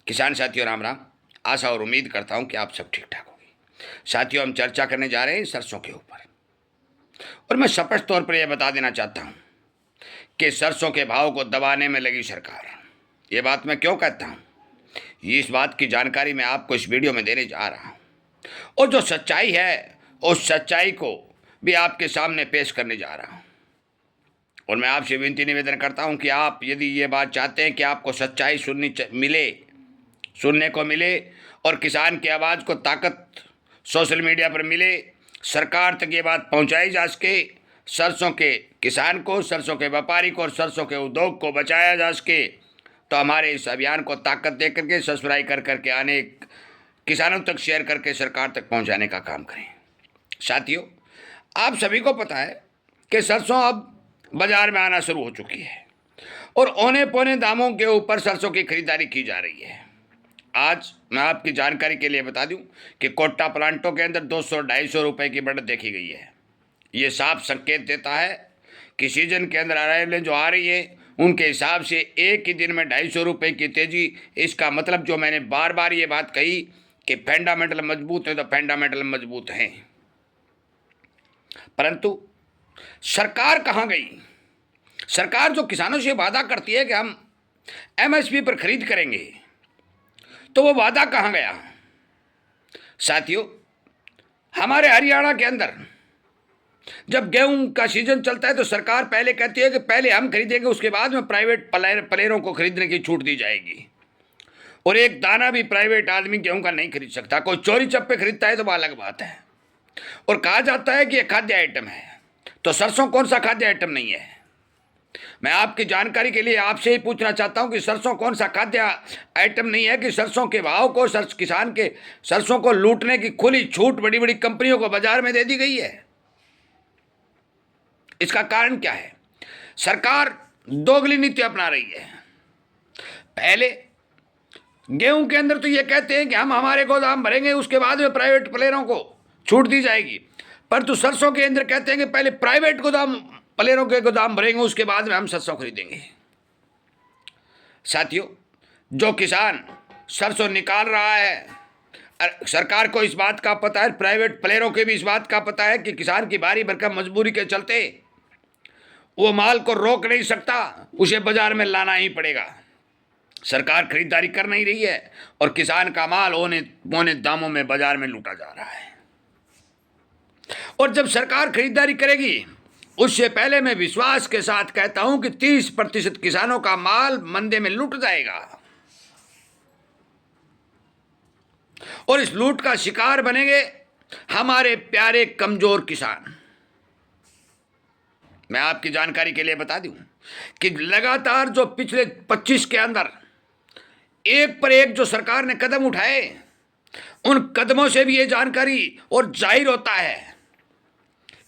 किसान साथियों राम राम। आशा और उम्मीद करता हूं कि आप सब ठीक ठाक होंगे। साथियों, हम चर्चा करने जा रहे हैं सरसों के ऊपर, और मैं स्पष्ट तौर पर यह बता देना चाहता हूं कि सरसों के भाव को दबाने में लगी सरकार। ये बात मैं क्यों कहता हूं, इस बात की जानकारी मैं आपको इस वीडियो में देने जा रहा हूं, और जो सच्चाई है उस सच्चाई को भी आपके सामने पेश करने जा रहा हूं। और मैं आपसे विनती निवेदन करता हूं कि आप यदि ये बात चाहते हैं कि आपको सच्चाई सुनने को मिले और किसान की आवाज़ को ताकत सोशल मीडिया पर मिले, सरकार तक ये बात पहुंचाई जा सके, सरसों के किसान को, सरसों के व्यापारी को और सरसों के उद्योग को बचाया जा सके, तो हमारे इस अभियान को ताकत दे करके, सब्सक्राइब कर करके अनेक किसानों तक शेयर करके सरकार तक पहुंचाने का काम करें। साथियों, आप सभी को पता है कि सरसों अब बाजार में आना शुरू हो चुकी है और औने पौने दामों के ऊपर सरसों की खरीदारी की जा रही है। आज मैं आपकी जानकारी के लिए बता दूं कि कोट्टा प्लांटों के अंदर 200-250 रुपए की बढ़त देखी गई है। ये साफ संकेत देता है कि सीजन के अंदर अराइवलें जो आ रही है उनके हिसाब से एक ही दिन में 250 रुपये की तेजी। इसका मतलब जो मैंने बार बार ये बात कही कि फंडामेंटल मजबूत है, तो फंडामेंटल मजबूत हैं, परंतु सरकार कहाँ गई? सरकार जो किसानों से वादा करती है कि हम एमएसपी पर खरीद करेंगे, तो वो वादा कहाँ गया? साथियों, हमारे हरियाणा के अंदर जब गेहूं का सीजन चलता है तो सरकार पहले कहती है कि पहले हम खरीदेंगे, उसके बाद में प्राइवेट प्लेयरों को खरीदने की छूट दी जाएगी, और एक दाना भी प्राइवेट आदमी गेहूं का नहीं खरीद सकता। कोई चोरी चप्पे खरीदता है तो वह अलग बात है। और कहा जाता है कि यह खाद्य आइटम है, तो सरसों कौन सा खाद्य आइटम नहीं है? मैं आपकी जानकारी के लिए आपसे ही पूछना चाहता हूं कि सरसों कौन सा खाद्य आइटम नहीं है कि सरसों के भाव को, किसान के सरसों को लूटने की खुली छूट बड़ी बड़ी कंपनियों को बाजार में दे दी गई है। इसका कारण क्या है? सरकार दोगली नीति अपना रही है। पहले गेहूं के अंदर तो ये कहते हैं कि हम हमारे गोदाम भरेंगे, उसके बाद में प्राइवेट प्लेयरों को छूट दी जाएगी, परंतु सरसों के अंदर कहते हैं कि पहले प्राइवेट गोदाम प्लेयरों के गोदाम भरेंगे, उसके बाद में हम सरसों खरीदेंगे। साथियों, जो किसान सरसों निकाल रहा है, सरकार को इस बात का पता है, प्राइवेट प्लेयरों के भी इस बात का पता है कि किसान की भारी भरकम मजबूरी के चलते वो माल को रोक नहीं सकता, उसे बाजार में लाना ही पड़ेगा। सरकार खरीदारी कर नहीं रही है और किसान का माल औने पौने दामों में बाजार में लूटा जा रहा है। और जब सरकार खरीदारी करेगी, उससे पहले मैं विश्वास के साथ कहता हूं कि 30% किसानों का माल मंदे में लूट जाएगा, और इस लूट का शिकार बनेंगे हमारे प्यारे कमजोर किसान। मैं आपकी जानकारी के लिए बता दूं कि लगातार जो पिछले 25 के अंदर एक पर एक जो सरकार ने कदम उठाए, उन कदमों से भी ये जानकारी और जाहिर होता है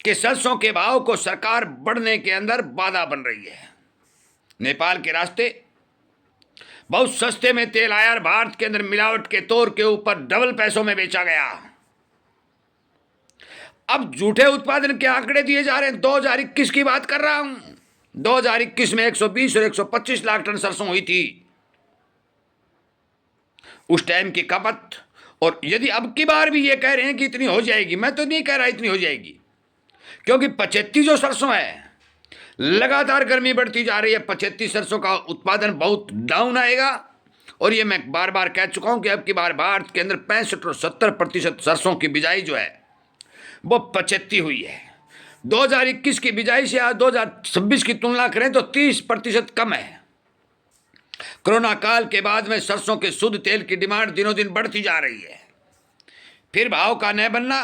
कि सरसों के भाव को सरकार बढ़ने के अंदर बाधा बन रही है। नेपाल के रास्ते बहुत सस्ते में तेल आया और भारत के अंदर मिलावट के तौर के ऊपर डबल पैसों में बेचा गया। अब झूठे उत्पादन के आंकड़े दिए जा रहे हैं। 2021 की बात कर रहा हूं, 2021 में 120 और 125 लाख टन सरसों हुई थी उस टाइम की खपत। और यदि अब की बार भी ये कह रहे हैं कि इतनी हो जाएगी, मैं तो नहीं कह रहा इतनी हो जाएगी, क्योंकि 35 जो सरसों है, लगातार गर्मी बढ़ती जा रही है, 35 सरसों का उत्पादन बहुत डाउन आएगा। और ये मैं बार बार कह चुका हूं कि अब की बार भारत के अंदर 65 और 70% सरसों की बिजाई जो है वो 75 हुई है। 2021 की बिजाई से आज 2026 की तुलना करें तो 30% कम है। कोरोना काल के बाद में सरसों के शुद्ध तेल की डिमांड दिनों दिन बढ़ती जा रही है। फिर भाव का न बनना,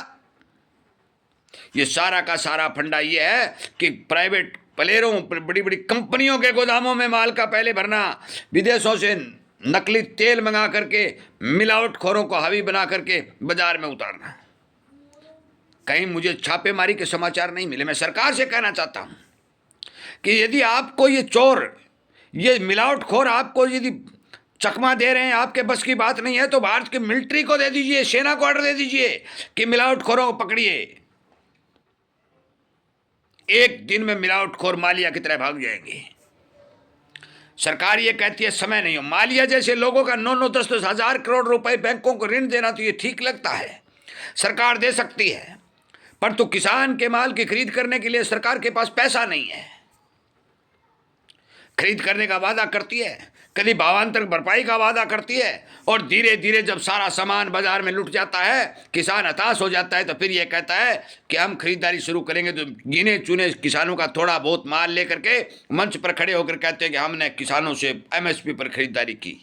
ये सारा का सारा फंडा ये है कि प्राइवेट प्लेयरों, बड़ी बड़ी कंपनियों के गोदामों में माल का पहले भरना, विदेशों से नकली तेल मंगा करके मिलावटखोरों को हावी बना करके बाजार में उतारना। कहीं मुझे छापेमारी के समाचार नहीं मिले। मैं सरकार से कहना चाहता हूं कि यदि आपको ये चोर, ये मिलावटखोर आपको यदि चकमा दे रहे हैं, आपके बस की बात नहीं है, तो भारत की मिलिट्री को दे दीजिए, सेना को ऑर्डर दे दीजिए कि मिलावटखोरों को पकड़िए। एक दिन में मिलावटखोर मालिया की तरह भाग जाएंगे। सरकार ये कहती है समय नहीं हो। मालिया जैसे लोगों का 9-9 10-10 हजार करोड़ रुपए बैंकों को ऋण देना तो ये ठीक लगता है, सरकार दे सकती है, परंतु किसान के माल की खरीद करने के लिए सरकार के पास पैसा नहीं है। खरीद करने का वादा करती है, कभी भावांतर भरपाई का वादा करती है, और धीरे धीरे जब सारा सामान बाजार में लुट जाता है, किसान हताश हो जाता है, तो फिर यह कहता है कि हम खरीदारी शुरू करेंगे। तो गिने चुने किसानों का थोड़ा बहुत माल लेकर के मंच पर खड़े होकर कहते हैं कि हमने किसानों से एमएसपी पर खरीदारी की।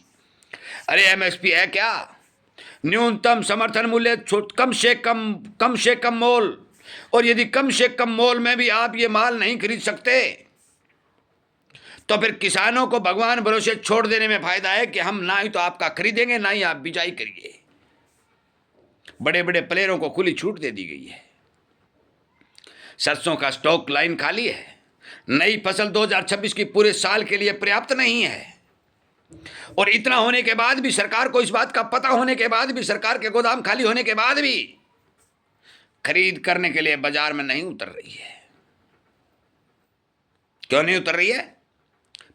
अरे एमएसपी है क्या? न्यूनतम समर्थन मूल्य, कम से कम मोल। और यदि कम से कम मोल में भी आप ये माल नहीं खरीद सकते तो फिर किसानों को भगवान भरोसे छोड़ देने में फायदा है कि हम ना ही तो आपका खरीदेंगे ना ही आप बिजाई करिए। बड़े बड़े प्लेयरों को खुली छूट दे दी गई है। सरसों का स्टॉक लाइन खाली है। नई फसल 2026 की पूरे साल के लिए पर्याप्त नहीं है। और इतना होने के बाद भी, सरकार को इस बात का पता होने के बाद भी, सरकार के गोदाम खाली होने के बाद भी खरीद करने के लिए बाजार में नहीं उतर रही है। क्यों नहीं उतर रही है?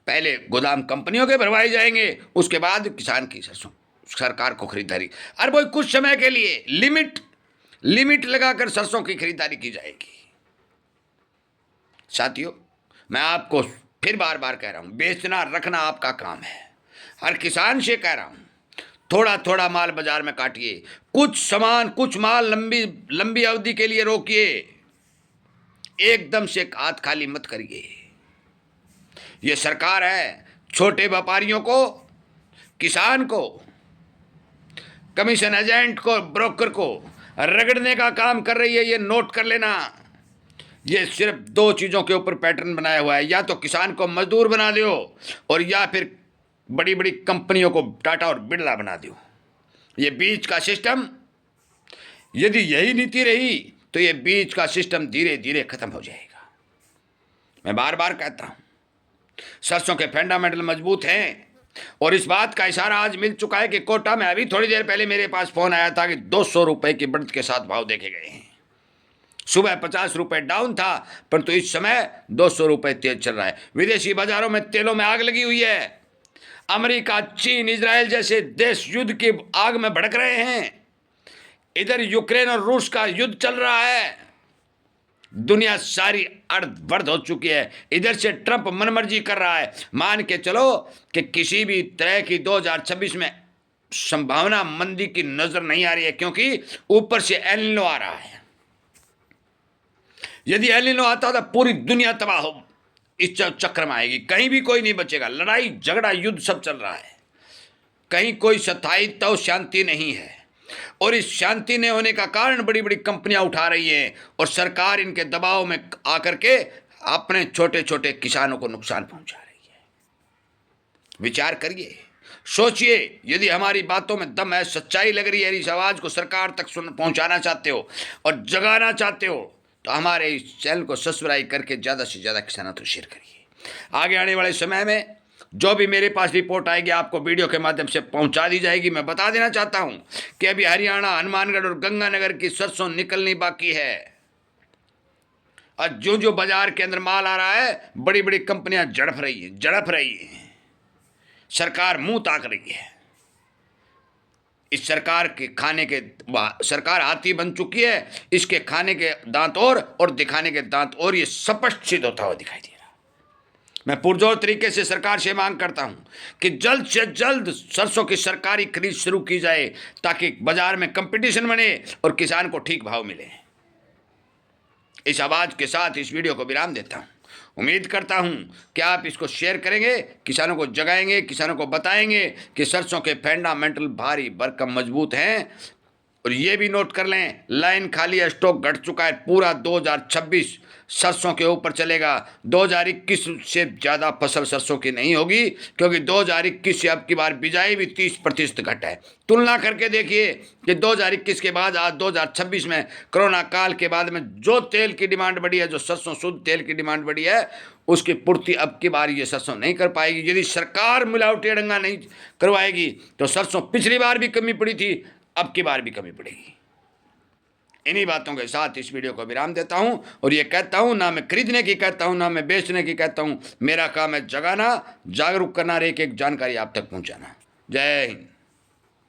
पहले गोदाम कंपनियों के भरवाए जाएंगे, उसके बाद किसान की सरसों सरकार को खरीदारी। और वो कुछ समय के लिए लिमिट लगाकर सरसों की खरीदारी की जाएगी। साथियों, मैं आपको फिर बार बार कह रहा हूं, बेचना रखना आपका काम है। हर किसान से कह रहा हूं, थोड़ा थोड़ा माल बाजार में काटिए, कुछ माल लंबी अवधि के लिए रोकिए, एकदम से हाथ खाली मत करिए। ये सरकार है छोटे व्यापारियों को, किसान को, कमीशन एजेंट को, ब्रोकर को रगड़ने का काम कर रही है। ये नोट कर लेना। ये सिर्फ 2 चीज़ों के ऊपर पैटर्न बनाया हुआ है, या तो किसान को मजदूर बना दो, और या फिर बड़ी बड़ी कंपनियों को टाटा और बिरला बना दो। ये बीच का सिस्टम, यदि यही नीति रही तो ये बीच का सिस्टम धीरे धीरे खत्म हो जाएगा। मैं बार बार कहता हूं, सरसों के फंडामेंटल मजबूत हैं, और इस बात का इशारा आज मिल चुका है कि कोटा में अभी थोड़ी देर पहले मेरे पास फोन आया था कि 200 रुपए की बढ़त के साथ भाव देखे गए हैं। सुबह 50 रुपए डाउन था, परंतु इस समय 200 रुपए तेज चल रहा है। विदेशी बाजारों में तेलों में आग लगी हुई है। अमेरिका, चीन, इजराइल जैसे देश युद्ध की आग में भड़क रहे हैं। इधर यूक्रेन और रूस का युद्ध चल रहा है। दुनिया सारी अर्ध-बर्ध हो चुकी है। इधर से ट्रंप मनमर्जी कर रहा है। मान के चलो कि किसी भी तरह की 2026 में संभावना मंदी की नजर नहीं आ रही है, क्योंकि ऊपर से एल नीनो आ रहा है। यदि एल नीनो आता तो पूरी दुनिया तबाह हो इस चक्र में आएगी। कहीं भी कोई नहीं बचेगा। लड़ाई झगड़ा युद्ध सब चल रहा है। कहीं कोई स्थायित्व तो शांति नहीं है, और इस शांति न होने का कारण बड़ी बड़ी कंपनियां उठा रही हैं, और सरकार इनके दबाव में आकर के अपने छोटे छोटे किसानों को नुकसान पहुंचा रही है। विचार करिए, सोचिए। यदि हमारी बातों में दम है, सच्चाई लग रही है, इस आवाज को सरकार तक पहुंचाना चाहते हो और जगाना चाहते हो, तो हमारे इस चैनल को सब्सक्राइब करके ज़्यादा से ज़्यादा किसानों तक शेयर करिए। आगे आने वाले समय में जो भी मेरे पास रिपोर्ट आएगी आपको वीडियो के माध्यम से पहुंचा दी जाएगी। मैं बता देना चाहता हूं कि अभी हरियाणा, हनुमानगढ़ और गंगानगर की सरसों निकलनी बाकी है, और जो बाजार के अंदर माल आ रहा है, बड़ी बड़ी कंपनियां झड़प रही है। सरकार मुंह ताक रही है। इस सरकार के खाने के, सरकार हाथी बन चुकी है। इसके खाने के दांत और दिखाने के दांत और, ये स्पष्ट सिद्ध होता हुआ दिखाई दे रहा। मैं पुरजोर तरीके से सरकार से मांग करता हूं कि जल्द से जल्द सरसों की सरकारी खरीद शुरू की जाए, ताकि बाजार में कंपटीशन बने और किसान को ठीक भाव मिले। इस आवाज के साथ इस वीडियो को विराम देता हूं। उम्मीद करता हूं कि आप इसको शेयर करेंगे, किसानों को जगाएंगे, किसानों को बताएंगे कि सरसों के फंडामेंटल भारी भरकम मजबूत हैं। और ये भी नोट कर लें, लाइन खाली है, स्टॉक घट चुका है। पूरा 2026 सरसों के ऊपर चलेगा। 2021 से ज़्यादा फसल सरसों की नहीं होगी, क्योंकि 2021 से अब की बार बिजाई भी 30% घट है। तुलना करके देखिए कि 2021 के बाद आज 2026 में कोरोना काल के बाद में जो तेल की डिमांड बढ़ी है, जो सरसों शुद्ध तेल की डिमांड बढ़ी है, उसकी पूर्ति अब की बार ये सरसों नहीं कर पाएगी। यदि सरकार मिलावटी अड़ंगा नहीं करवाएगी तो सरसों पिछली बार भी कमी पड़ी थी, अब की बार भी कमी पड़ेगी। इन्हीं बातों के साथ इस वीडियो को विराम देता हूं और ये कहता हूं, ना मैं खरीदने की कहता हूं, ना मैं बेचने की कहता हूं। मेरा काम है जगाना, जागरूक करना और एक एक जानकारी आप तक पहुंचाना। जय हिंद।